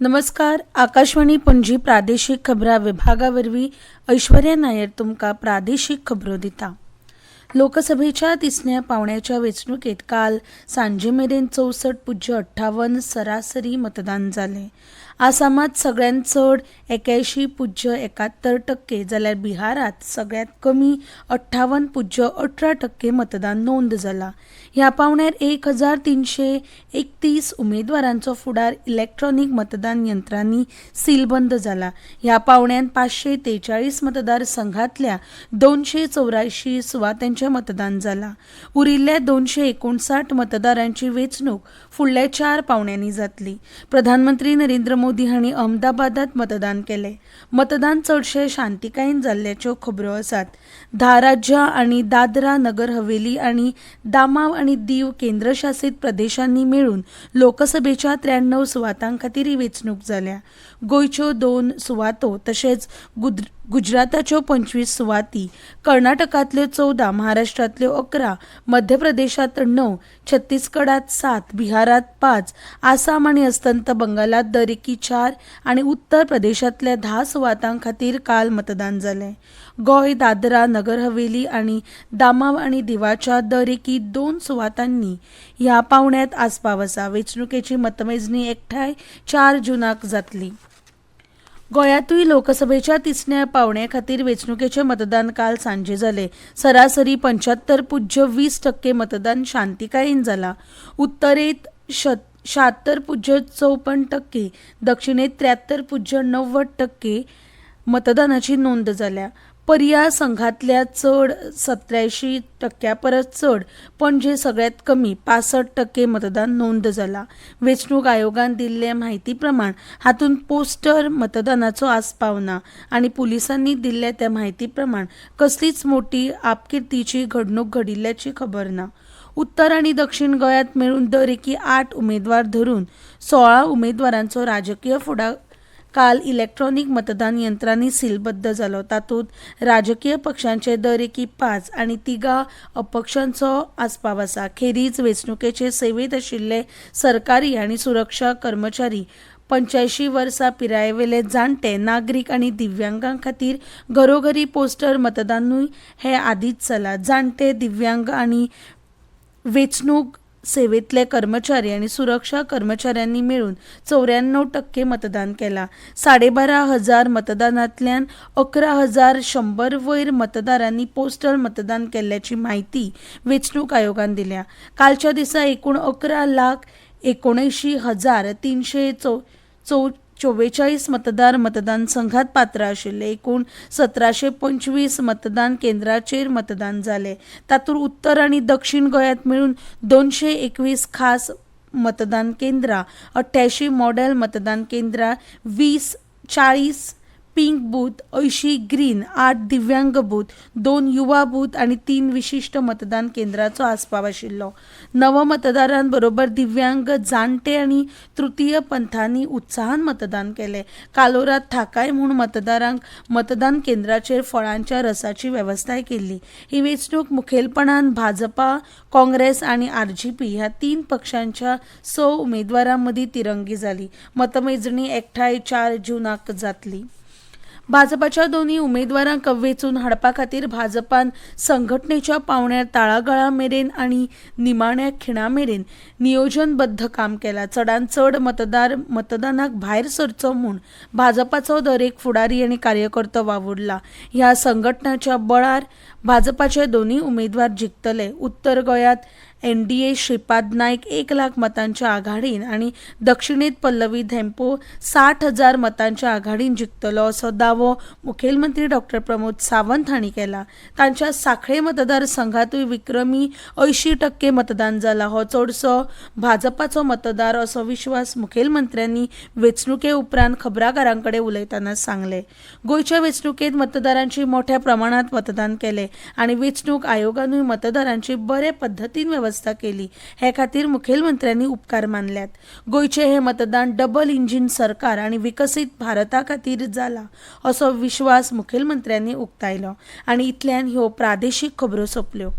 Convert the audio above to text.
नमस्कार. आकाशवाणी पणजी प्रादेशिक खबरां विभागावरवीं ऐश्वर्या नायर तुमकां प्रादेशिक खबरो दिता. लोकसभेच्या तिसऱ्या पावण्याच्या वेंचणुकेत काल सांजे मेरेन 64.58 सरासरी मतदान जालें. आसामात सगळ्यांत चड 81.71% जाल्यार बिहारात सगळ्यांत कमी 58.18% मतदान नोंद जाला. ह्या पावण्यार 1331 उमेदवारांचो फुडार इलेक्ट्रॉनिक मतदान यंत्रांनी सीलबंद जाला. ह्या पावण्यान 543 मतदारसंघातल्या 284 सुवातांचें मतदान जाला. उरिल्ल्या 259 मतदारांची वेंचणूक फुडल्या 4 पावण्यांनी जातली. प्रधानमंत्री नरेंद्र मोदी हांणी अहमदाबादात मतदान केलें. मतदान चडशे शांतीकायेन जाल्ल्याच्यो खबरो आसात. 10 राज्यां आनी दादरा नगर हवेली आनी दामाव आनी दीव केंद्रशासीत प्रदेशांनी मेळून लोकसभेच्या 93 सुवातां खातीर ही वेंचणूक जाल्या. गोंयच्यो 2 सुवातो तशेंच गुजराताच्यो 25 सुवाती, कर्नाटकांतल्यो 14, महाराष्ट्रांतल्यो 11, मध्य प्रदेशांत 9, छत्तीसगडांत 7, बिहारांत 5, आसाम आनी अस्तंत बंगालात दर एकी 4 आनी उत्तर प्रदेशांतल्या 10 सुवातां खातीर काल मतदान जालें. गोंय, दादरा नगर हवेली आनी दामाव आनी दिवाच्या दर एकी 2 सुवातांनी ह्या पावण्यात आस्पाव आसा. वेंचणुकेची मतमेजणी एकठांय 4 जूनाक जातली. गोंयांतूय लोकसभेच्या तिसऱ्या पावण्या खातीर वेंचणुकेचें मतदान काल सांजे जालें. सरासरी 75.20% मतदान शांतीकायेन जाला. उत्तरेत 76.54%, दक्षिणेत 73.90% मतदानाची नोंद जाल्या. पर्या संघातल्या चड 87% परस चड, पणजे सगळ्यांत कमी 65% मतदान नोंद जाला. वेंचणूक आयोगान दिल्ले म्हायती प्रमाण हातूंत पोस्टर मतदानाचो आस्पाव ना आनी पुलिसांनी दिल्ले त्या म्हायती प्रमाण कसलीच मोठी आपकिर्तीची घडणूक घडिल्ल्याची खबर ना. उत्तर आनी दक्षिण गोंयांत मेळून दर एकी 8 उमेदवार धरून 16 उमेदवारांचो राजकीय फुडार काल इलेक्ट्रॉनिक मतदान यंत्रांनी सीलबद्द जालो. तातूंत राजकीय पक्षांचे दर एकी 5 आनी 3 अपक्षांचो आस्पाव आसा. खेरीज वेंचणुकेचे सेवेत आशिल्ले सरकारी आनी सुरक्षा कर्मचारी, 85 वर्सां पिरायेवेले जाणटे नागरीक आनी दिव्यांगां खातीर घरोघरी पोस्टर मतदानूय हे आदींच जाला. जाणटे, दिव्यांग आनी वेंचणूक सेवेतले कर्मचारी आनी सुरक्षा कर्मचाऱ्यांनी मेळून 94% मतदान केला. 12,500 मतदानांतल्यान 11,100 वयर मतदारांनी पोस्टल मतदान केल्ल्याची म्हायती वेंचणूक आयोगान दिल्या. कालच्या दिसा एकूण 11,79,344 मतदार मतदानसंघात पात्र आशिल्ले. एकूण 1725 मतदान केंद्रांचेर मतदान जालें. तातूंत उत्तर आनी दक्षिण गोंयांत मेळून 221 खास मतदान केंद्रां, 88 मॉडेल मतदान केंद्रां, 40 पिंक बूथ, 80 ग्रीन, 8 दिव्यांग बूथ, 2 युवा बूथ आनी 3 विशिश्ट मतदान केंद्रांचो आस्पाव आशिल्लो. नव मतदारांबरोबर दिव्यांग, जाणटे आनी तृतीय पंथांनी उत्साहान मतदान केलें. कालोरात थाकाय म्हूण मतदारांक मतदान केंद्राचेर फळांच्या रसाची वेवस्थाय केल्ली. ही वेंचणूक मुखेलपणान भाजपा, काँग्रेस आनी आरजेपी ह्या 3 पक्षांच्या 6 उमेदवारां मदीं तिरंगी जाली. मतमेजणी एकठांय 4 जूनाक जातली. भाजपाच्या दोन्ही उमेदवारांक वेंचून हाडपा खातीर भाजपान संघटनेच्या पावण्यार तळागाळा मेरेन आनी निमाण्या खिणा मेरेन नियोजनबद्ध काम केलां. चडांत चड मतदार मतदानाक भायर सरचो म्हूण भाजपाचो दर एक फुडारी आनी कार्यकर्तो वावुरला. ह्या संघटनाच्या बळार भाजपाचे दोन्ही उमेदवार जिखतले. उत्तर गोंयांत NDA श्रीपाद नायक 1 लाख मतांच्या आघाडीन आनी दक्षिणेत पल्लवी धेंपो 60,000 मतांच्या आघाडीन जिखतलो असो दावो मुखेलमंत्री डॉ. प्रमोद सावंत हांणी केला. तांच्या सांखळे मतदारसंघातूय विक्रमी 80% मतदान जाला. हो चडसो भाजपाचो मतदार असो विश्वास मुखेलमंत्र्यांनी वेंचणुके उपरांत खबराकारांकडेन उलयतना सांगले. गोंयच्या वेंचणुकेंत मतदारांची मोठ्या प्रमाणांत मतदान केलें आनी वेंचणूक आयोगानूय मतदारांची बरे पद्दतीन व्यवस्था केली. हे खातीर मुखेलमंत्र्यांनी उपकार मानल्यात. गोंयचे हे मतदान डबल इंजिन सरकार आनी विकसीत भारता खातीर जाला असो विश्वास मुखेलमंत्र्यांनी उक्तायलो. आनी इतल्यान ह्यो प्रादेशीक खबरो सोंपल्यो.